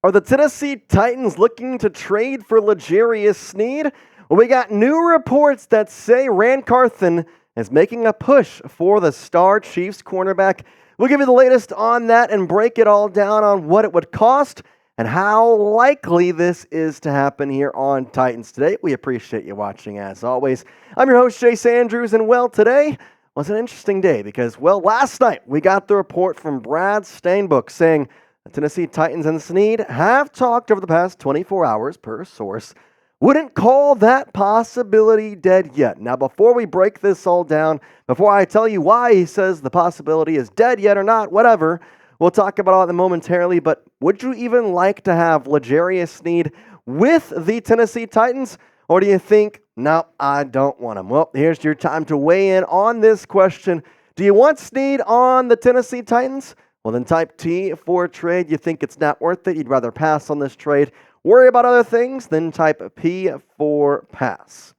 Are the Tennessee Titans looking to trade for L'Jarius Sneed? Well, we got new reports that say Rand Carthon is making a push for the star Chiefs cornerback. We'll give you the latest on that and break it all down on what it would cost and how likely this is to happen here on Titans Today. We appreciate you watching as always. I'm your host, Jace Andrews, and today was an interesting day because, last night we got the report from Brad Stainbook saying the Tennessee Titans and Sneed have talked over the past 24 hours, per source. Wouldn't call that possibility dead yet. Now, before we break this all down, before I tell you why he says the possibility is dead yet or not, whatever, we'll talk about all that momentarily, but would you even like to have L'Jarius Sneed with the Tennessee Titans? Or do you think, no, I don't want him? Well, here's your time to weigh in on this question. Do you want Sneed on the Tennessee Titans? Well, then type T for trade. You think it's not worth it? You'd rather pass on this trade. Worry about other things? Then type P for pass.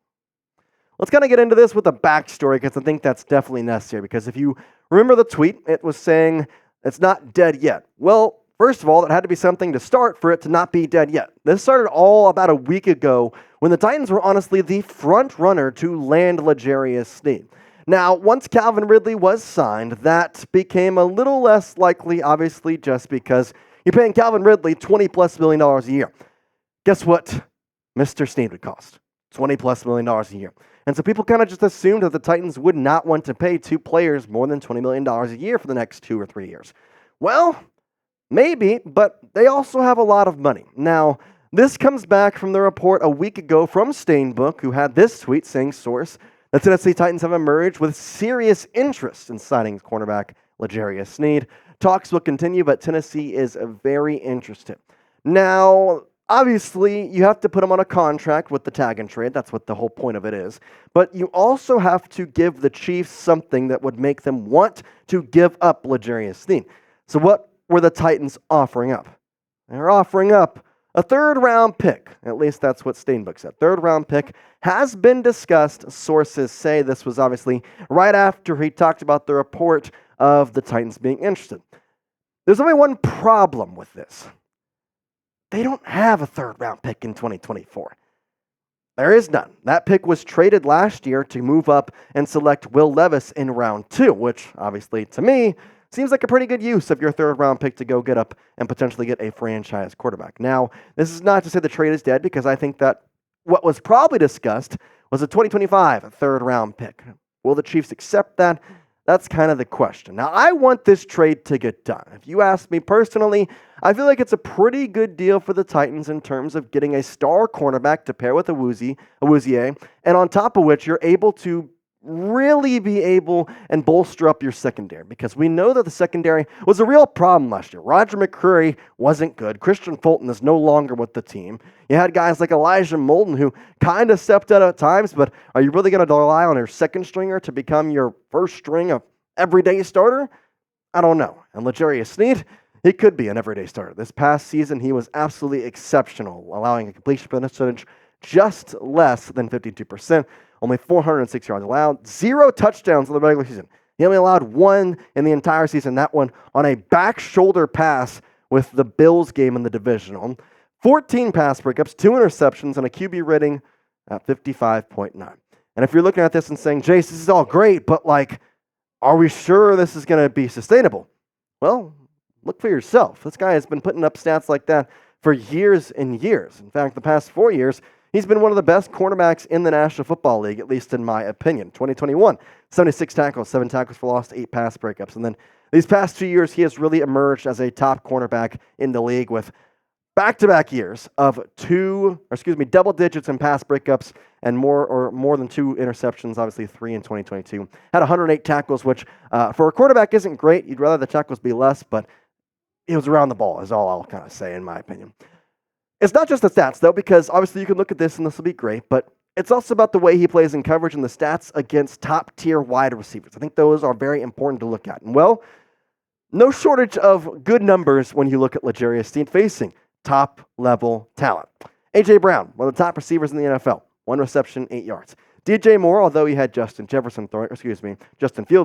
Let's kind of get into this with a backstory because I think that's definitely necessary. Because if you remember the tweet, it was saying it's not dead yet. Well, first of all, it had to be something to start for it to not be dead yet. This started all about a week ago when the Titans were honestly the front runner to land L'Jarius Sneed. Now, once Calvin Ridley was signed, that became a little less likely, obviously, just because you're paying Calvin Ridley $20+ million a year. Guess what Mr. Sneed would cost? $20+ million a year. And so people kind of just assumed that the Titans would not want to pay two players more than $20 million a year for the next 2 or 3 years. Well, maybe, but they also have a lot of money. Now, this comes back from the report a week ago from Stainbook, who had this tweet saying, source, the Tennessee Titans have emerged with serious interest in signing cornerback L'Jarius Sneed. Talks will continue, but Tennessee is very interested. Now, obviously, you have to put him on a contract with the tag and trade. That's what the whole point of it is. But you also have to give the Chiefs something that would make them want to give up L'Jarius Sneed. So what were the Titans offering up? They're offering up a third-round pick. At least that's what Stainbook said. Third-round pick has been discussed. Sources say this was obviously right after he talked about the report of the Titans being interested. There's only one problem with this. They don't have a third-round pick in 2024. There is none. That pick was traded last year to move up and select Will Levis in round 2, which obviously, to me, seems like a pretty good use of your third-round pick to go get up and potentially get a franchise quarterback. Now, this is not to say the trade is dead, because I think that what was probably discussed was a 2025 third-round pick. Will the Chiefs accept that? That's kind of the question. Now, I want this trade to get done. If you ask me personally, I feel like it's a pretty good deal for the Titans in terms of getting a star cornerback to pair with Awuzie, and on top of which you're able to really be able and bolster up your secondary, because we know that the secondary was a real problem last year. Roger McCreary wasn't good. Christian Fulton is no longer with the team. You had guys like Elijah Molden who kind of stepped out at times, but are you really going to rely on your second stringer to become your first string of everyday starter? I don't know. And L'Jarius Sneed, he could be an everyday starter. This past season, he was absolutely exceptional, allowing a completion percentage just less than 52%. Only 406 yards allowed, 0 touchdowns in the regular season. He only allowed 1 in the entire season, that one on a back shoulder pass with the Bills game in the divisional. 14 pass breakups, 2 interceptions, and a QB rating at 55.9. And if you're looking at this and saying, Jace, this is all great, but are we sure this is going to be sustainable? Well, look for yourself. This guy has been putting up stats like that for years and years. In fact, the past 4 years, he's been one of the best cornerbacks in the National Football League, at least in my opinion. 2021, 76 tackles, 7 tackles for loss, 8 pass breakups. And then these past 2 years, he has really emerged as a top cornerback in the league with back-to-back years of double digits in pass breakups and more than 2 interceptions, obviously 3 in 2022. Had 108 tackles, which for a quarterback isn't great. You'd rather the tackles be less, but it was around the ball is all I'll kind of say in my opinion. It's not just the stats, though, because obviously you can look at this and this will be great, but it's also about the way he plays in coverage and the stats against top-tier wide receivers. I think those are very important to look at. And, no shortage of good numbers when you look at L'Jarius Sneed facing top-level talent. A.J. Brown, one of the top receivers in the NFL, 1 reception, 8 yards. DJ Moore, although he had Justin Fields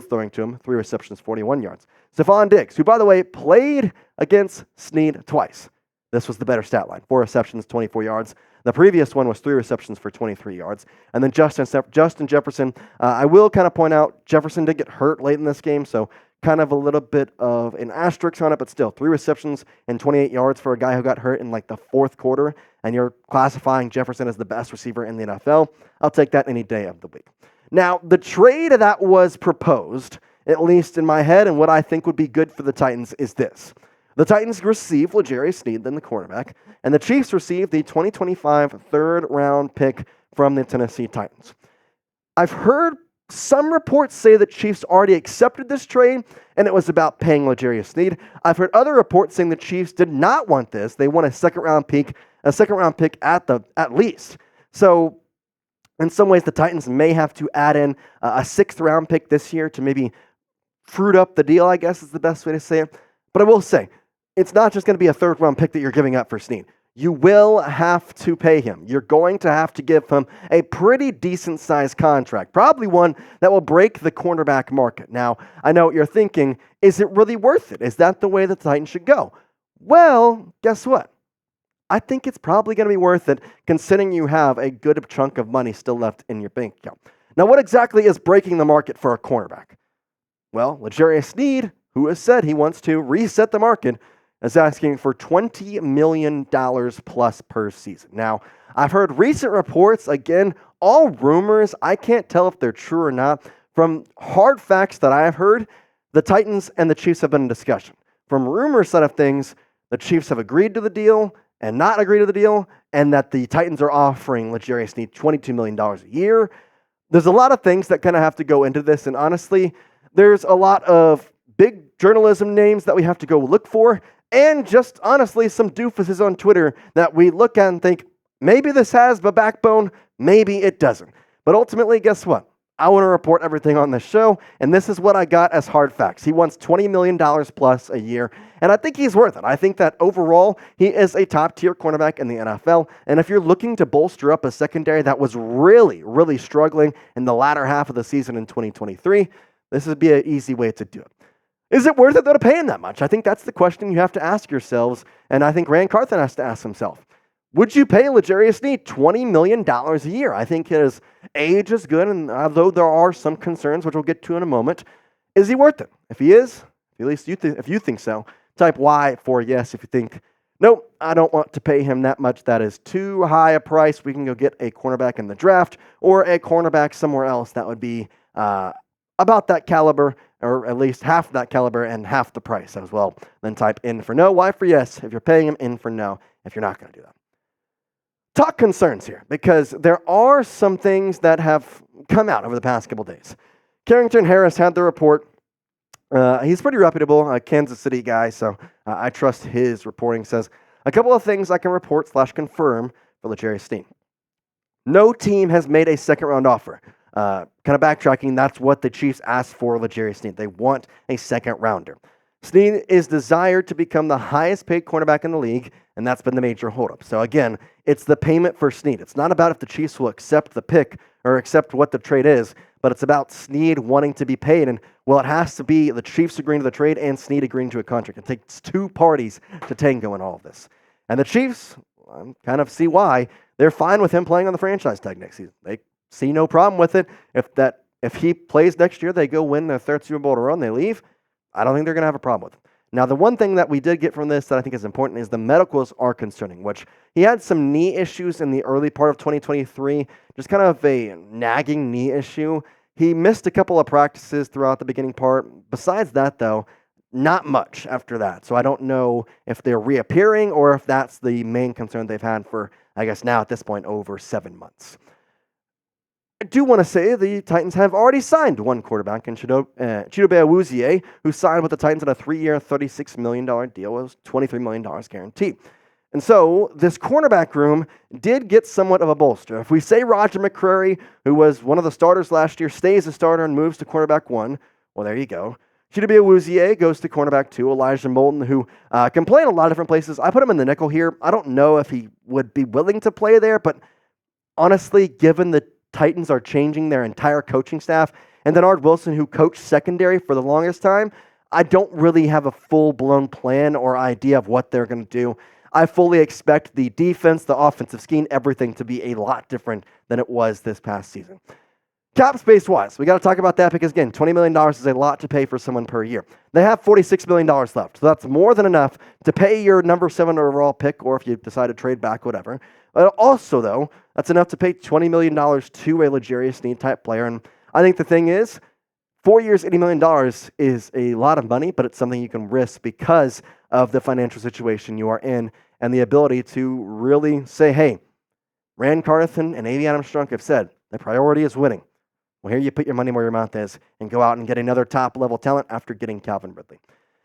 throwing to him, 3 receptions, 41 yards. Stephon Diggs, who, by the way, played against Sneed twice. This was the better stat line. 4 receptions, 24 yards. The previous one was 3 receptions for 23 yards. And then Justin Jefferson, I will kind of point out, Jefferson did get hurt late in this game, so kind of a little bit of an asterisk on it, but still, 3 receptions and 28 yards for a guy who got hurt in like the fourth quarter, and you're classifying Jefferson as the best receiver in the NFL. I'll take that any day of the week. Now, the trade that was proposed, at least in my head, and what I think would be good for the Titans is this. The Titans received L'Jarius Sneed, then the cornerback, and the Chiefs received the 2025 third-round pick from the Tennessee Titans. I've heard some reports say that Chiefs already accepted this trade, and it was about paying L'Jarius Sneed. I've heard other reports saying the Chiefs did not want this. They want a second-round pick at least. So, in some ways, the Titans may have to add in a 6th-round pick this year to maybe fruit up the deal, I guess is the best way to say it. But I will say, it's not just going to be a 3rd-round pick that you're giving up for Sneed. You will have to pay him. You're going to have to give him a pretty decent-sized contract, probably one that will break the cornerback market. Now, I know what you're thinking. Is it really worth it? Is that the way the Titans should go? Well, guess what? I think it's probably going to be worth it, considering you have a good chunk of money still left in your bank account. Now, what exactly is breaking the market for a cornerback? Well, L'Jarius Sneed, who has said he wants to reset the market, is asking for $20 million plus per season. Now, I've heard recent reports, again, all rumors. I can't tell if they're true or not. From hard facts that I have heard, the Titans and the Chiefs have been in discussion. From rumor side of things, the Chiefs have agreed to the deal and not agreed to the deal, and that the Titans are offering L'Jarius Sneed $22 million a year. There's a lot of things that kind of have to go into this, and honestly, there's a lot of big journalism names that we have to go look for, and just honestly some doofuses on Twitter that we look at and think, maybe this has a backbone, maybe it doesn't. But ultimately, guess what? I want to report everything on this show, and this is what I got as hard facts. He wants $20 million plus a year, and I think he's worth it. I think that overall, he is a top-tier cornerback in the NFL, and if you're looking to bolster up a secondary that was really, really struggling in the latter half of the season in 2023, this would be an easy way to do it. Is it worth it, though, to pay him that much? I think that's the question you have to ask yourselves, and I think Rand Carthon has to ask himself. Would you pay L'Jarius Sneed $20 million a year? I think his age is good, and although there are some concerns, which we'll get to in a moment, is he worth it? If he is, at least if you think so, type Y for yes. If you think, nope, I don't want to pay him that much, that is too high a price, we can go get a cornerback in the draft or a cornerback somewhere else that would be about that caliber, or at least half that caliber and half the price as well. Then type in for no, Y for yes, if you're paying him, in for no, if you're not going to do that. Talk concerns here, because there are some things that have come out over the past couple days. Carrington Harris had the report. He's pretty reputable, a Kansas City guy, so I trust his reporting. Says a couple of things I can report / confirm for L'Jarius Sneed. No team has made a second-round offer. Kind of backtracking, that's what the Chiefs asked for L'Jarius Sneed. They want a second-rounder. Sneed is desired to become the highest-paid cornerback in the league, and that's been the major holdup. So again, it's the payment for Sneed. It's not about if the Chiefs will accept the pick or accept what the trade is, but it's about Sneed wanting to be paid. And, well, it has to be the Chiefs agreeing to the trade and Sneed agreeing to a contract. It takes two parties to tango in all of this. And the Chiefs, kind of see why, they're fine with him playing on the franchise tag next season. They see no problem with it. If he plays next year, they go win their 3rd Super Bowl in a row and they leave, I don't think they're going to have a problem with it. Now, the one thing that we did get from this that I think is important is the medicals are concerning, which he had some knee issues in the early part of 2023, just kind of a nagging knee issue. He missed a couple of practices throughout the beginning part. Besides that, though, not much after that. So I don't know if they're reappearing or if that's the main concern they've had for, I guess now at this point, over 7 months. I do want to say the Titans have already signed one quarterback in Chidobe Awuzie, who signed with the Titans on a 3-year, $36 million deal. It was $23 million guaranteed. And so this cornerback room did get somewhat of a bolster. If we say Roger McCreary, who was one of the starters last year, stays a starter and moves to cornerback 1, well, there you go. Chidobe Awuzie goes to cornerback 2. Elijah Moulton, who can play in a lot of different places. I put him in the nickel here. I don't know if he would be willing to play there, but honestly, given the Titans are changing their entire coaching staff, and then Art Wilson, who coached secondary for the longest time, I don't really have a full-blown plan or idea of what they're going to do. I fully expect the defense, the offensive scheme, everything to be a lot different than it was this past season. Cap space wise, we got to talk about that because, again, $20 million is a lot to pay for someone per year. They have $46 million left, so that's more than enough to pay your number 7 overall pick, or if you decide to trade back, whatever. Also, though, that's enough to pay $20 million to a L'Jarius Sneed type player. And I think the thing is, 4 years, $80 million is a lot of money, but it's something you can risk because of the financial situation you are in and the ability to really say, hey, Rand Carthon and A.B. Adams-Strunk have said the priority is winning. Well, here you put your money where your mouth is and go out and get another top-level talent after getting Calvin Ridley.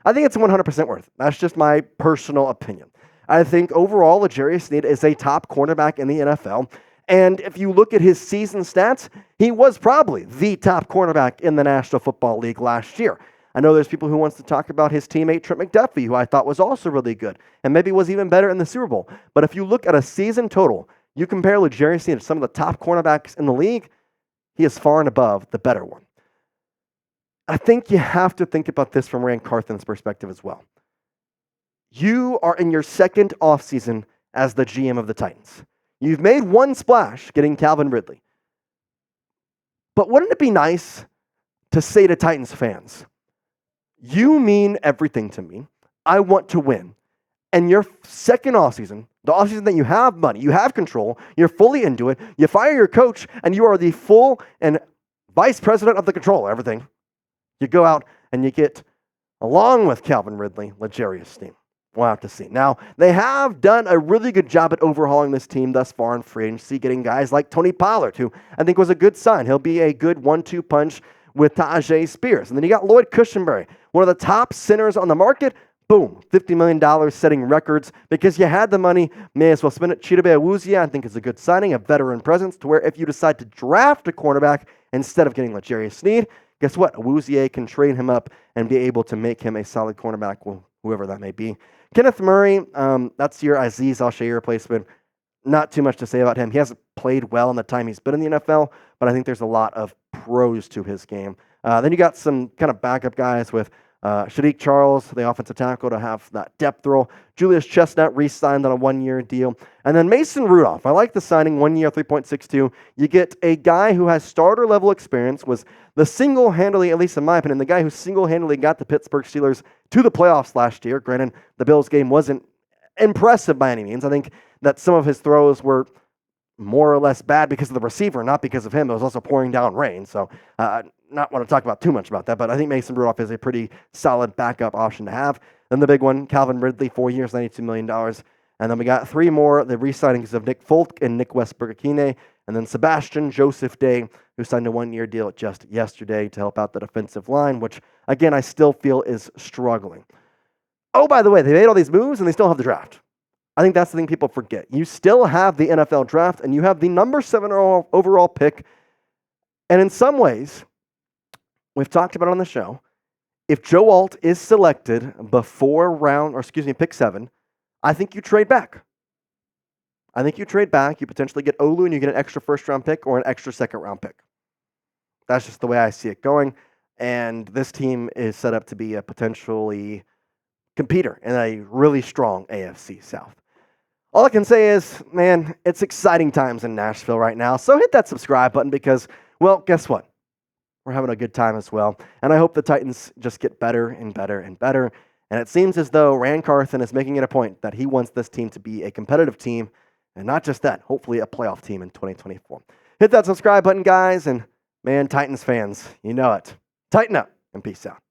I think it's 100% worth it. That's just my personal opinion. I think overall, L'Jarius Sneed is a top cornerback in the NFL. And if you look at his season stats, he was probably the top cornerback in the National Football League last year. I know there's people who wants to talk about his teammate Trent McDuffie, who I thought was also really good, and maybe was even better in the Super Bowl. But if you look at a season total, you compare L'Jarius Sneed to some of the top cornerbacks in the league, he is far and above the better one. I think you have to think about this from Rand Carthon's perspective as well. You are in your second offseason as the GM of the Titans. You've made one splash getting Calvin Ridley. But wouldn't it be nice to say to Titans fans, you mean everything to me. I want to win. And your second offseason, the offseason that you have money, you have control, you're fully into it, you fire your coach, and you are the full and vice president of the control of everything. You go out and you get, along with Calvin Ridley, L'Jarius Sneed. We'll have to see. Now, they have done a really good job at overhauling this team thus far in free agency, getting guys like Tony Pollard, who I think was a good sign. He'll be a good 1-2 punch with Tajay Spears. And then you got Lloyd Cushenberry, one of the top centers on the market. Boom, $50 million setting records because you had the money, may as well spend it. Chidobe Awuzie, I think, is a good signing, a veteran presence to where if you decide to draft a cornerback instead of getting L'Jarius Sneed, guess what? Awuzie can train him up and be able to make him a solid cornerback, whoever that may be. Kenneth Murray, that's your Azeez Al-Shaair replacement. Not too much to say about him. He hasn't played well in the time he's been in the NFL, but I think there's a lot of pros to his game. Then you got some kind of backup guys with Shadiq Charles, the offensive tackle, to have that depth role. Julius Chestnut re-signed on a 1-year deal. And then Mason Rudolph. I like the signing, 1 year, 3.62. You get a guy who has starter-level experience, was the single-handedly, at least in my opinion, the guy who single-handedly got the Pittsburgh Steelers to the playoffs last year. Granted, the Bills game wasn't impressive by any means. I think that some of his throws were more or less bad because of the receiver, not because of him. It was also pouring down rain. So not want to talk about too much about that, but I think Mason Rudolph is a pretty solid backup option to have. Then the big one, Calvin Ridley, 4 years, $92 million. And then we got 3 more, the re-signings of Nick Folk and Nick Westbrook-Akine, and then Sebastian Joseph Day, who signed a 1-year deal just yesterday to help out the defensive line, which, again, I still feel is struggling. Oh, by the way, they made all these moves, and they still have the draft. I think that's the thing people forget. You still have the NFL draft, and you have the number 7 overall pick. And in some ways, we've talked about it on the show, if Joe Alt is selected before pick 7, I think you trade back. I think you trade back. You potentially get Olu, and you get an extra first-round pick or an extra second-round pick. That's just the way I see it going. And this team is set up to be a potentially competitor in a really strong AFC South. All I can say is, man, it's exciting times in Nashville right now. So hit that subscribe button because, well, guess what? We're having a good time as well. And I hope the Titans just get better and better and better. And it seems as though Rand Carthon is making it a point that he wants this team to be a competitive team. And not just that, hopefully a playoff team in 2024. Hit that subscribe button, guys. And man, Titans fans, you know it. Tighten up and peace out.